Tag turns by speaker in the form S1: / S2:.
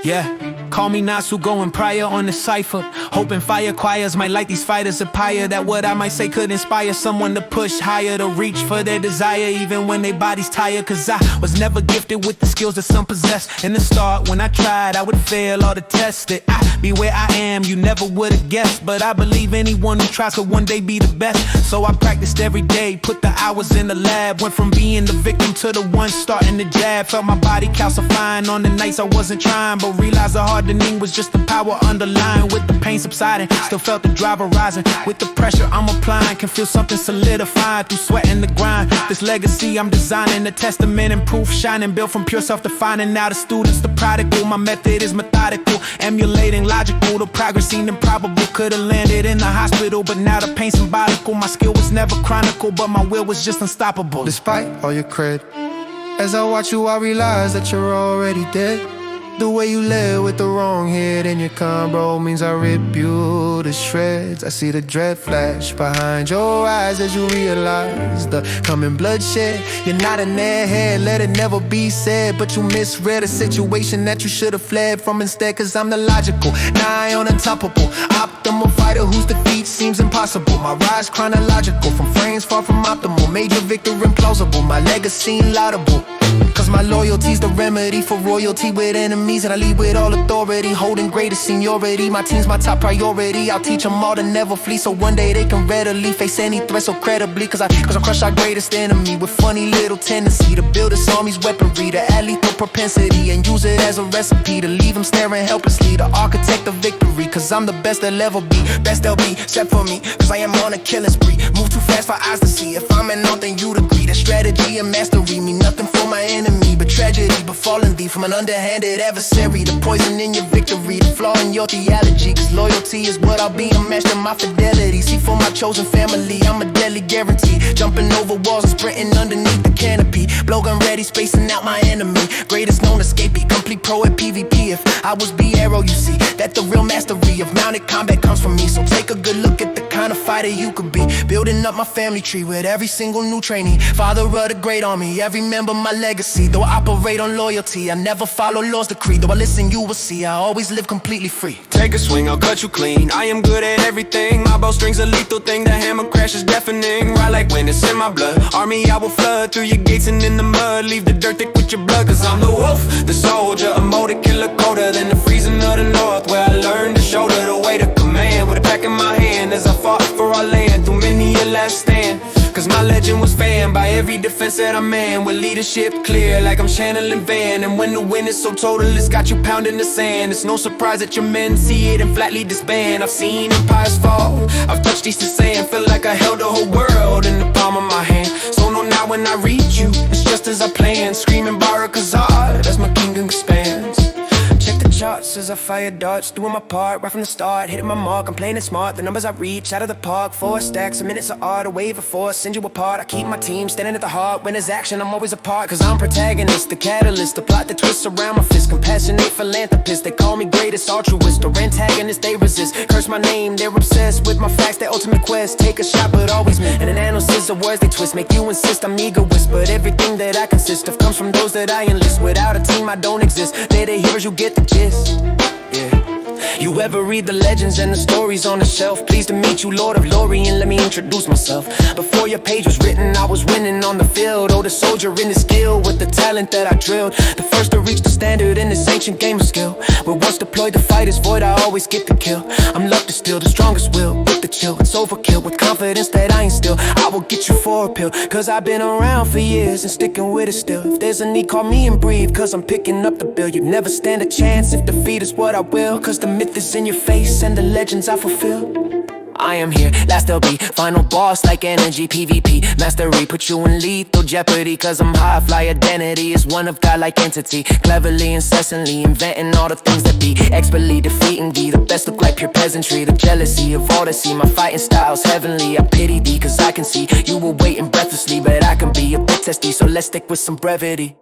S1: Yeah, call me Nasu going prior on the Cypher. Hoping fire choirs might light these fighters a pyre. That what I might say could inspire someone to push higher, to reach for their desire even when their body's tired. Cause I was never gifted with the skills that some possess. In the start when I tried I would fail all the tests. That I be where I am you never would've guessed. But I believe anyone who tries could one day be the best. So I practiced every day, put the hours in the lab. Went from being the victim to the one starting to jab. Felt my body calcifying on the nights I wasn't trying, but realized the hardening was just the power underlying. With the pain subsiding, still felt the drive arising. With the pressure I'm applying, can feel something solidifying through sweat and the grind. This legacy I'm designing, a testament and proof shining, built from pure self-defining. Now the students, the prodigal, my method is methodical, emulating logical. The progress seemed improbable, could've landed in the hospital, but now the pain symbolical. My skill was never chronicle, but my will was just unstoppable.
S2: Despite all your cred, as I watch you I realize that you're already dead. The way you live with the wrong head in your combo means I rip you to shreds. I see the dread flash behind your eyes as you realize the coming bloodshed. You're not in their head, let it never be said, but you misread a situation that you should have fled from instead. Cause I'm the logical, nigh on untoppable, optimal fighter whose defeat seems impossible. My rise chronological, from frames far from optimal, major victor implausible, my legacy laudable. Cause my loyalty's the remedy for royalty with enemies, and I lead with all authority, holding greatest seniority. My team's my top priority, I'll teach them all to never flee, so one day they can readily face any threat so credibly. Cause I crush our greatest enemy with funny little tendency to build his army's weaponry, to add lethal propensity and use it as a recipe to leave him staring helplessly, to architect of victory. Cause I'm the best they'll ever be, best they'll be, except for me, cause I am on a killing spree. Move too fast for eyes to see, if I'm an aunt then you'd agree that strategy and mastery mean nothing for my enemy but tragedy, befalling thee from an underhanded adversary. The poison in your victory, the flaw in your theology. Cause loyalty is what I'll be, I'm matched in my fidelity. See, for my chosen family, I'm a deadly guarantee. Jumping over walls and sprinting underneath the canopy. Blowgun ready, spacing out my enemy. Greatest known escapee, complete pro at PvP. If I was B-Arrow, you see that the real mastery of mounted combat comes from me. So take a good look at the kind of fighter you could be. Building up my family tree with every single new trainee. Father of the great army, every member my legacy. Though I operate on loyalty, I never follow law's decree. Though I listen, you will see, I always live completely free.
S3: Take a swing, I'll cut you clean. I am good at everything. My bowstring's a lethal thing. The hammer crash is deafening. Right like when it's in my blood. Army, I will flood through your gates and in the mud. Leave the dirt thick with your blood. Cause I'm the wolf, the soldier, a motor killer colder than the freezing of the north, where I learned to shoulder the weight of command with a pack in my hand as I fought for our land through many a last stand. Cause my legend was fanned by every defense that I'm in, with leadership clear like I'm channeling Van. And when the wind is so total it's got you pounding the sand, it's no surprise that your men see it and flatly disband. I've seen empires fall, I've touched east and sand, feel like I held the whole world in the palm of my hand. So know now when I reach you, it's just as I planned. Screaming Barakazar as my kingdom expands. Check the charts as I fire darts, doing my part right from the start, hitting my mark, I'm playing it smart. The numbers I reach out of the park, 4 stacks, a minute's of art, a wave of force, send you apart. I keep my team standing at the heart, when there's action I'm always a part. Cause I'm protagonist, the catalyst, the plot that twists around my fist. Compassionate philanthropist, they call me greatest altruist, or antagonist, they resist. Curse my name, they're obsessed with my facts, their ultimate quest. Take a shot but always miss, and an analysis of words they twist, make you insist I'm egoist. But everything that I consist of comes from those that I enlist. Without a team I don't exist, they're the heroes, you get the gist. Yeah. You ever read the legends and the stories on the shelf? Pleased to meet you, Lord of Lorien, let me introduce myself. Before your page was written, I was winning on the field. Oh, the soldier in the skill with the talent that I drilled. The first to reach the standard in this ancient game of skill. Where once deployed the fight is void, I always get the kill. I'm love to steal the strongest will with the chill. It's overkill with confidence that I instill. I will get you for a pill, cause I've been around for years and sticking with it still. If there's a need, call me and breathe, cause I'm picking up the bill. You never stand a chance if defeat is what I will, cause the myth is in your face and the legends I fulfill. I am here, last there'll be final boss like energy, PvP mastery, put you in lethal jeopardy. Cause I'm Highfly, identity is one of God-like entity. Cleverly, incessantly, inventing all the things that be. Expertly defeating thee, the best look like pure peasantry. The jealousy of all to see, my fighting style's heavenly. I pity thee cause I can see you were waiting breathlessly, but I can be a bit testy, so let's stick with some brevity.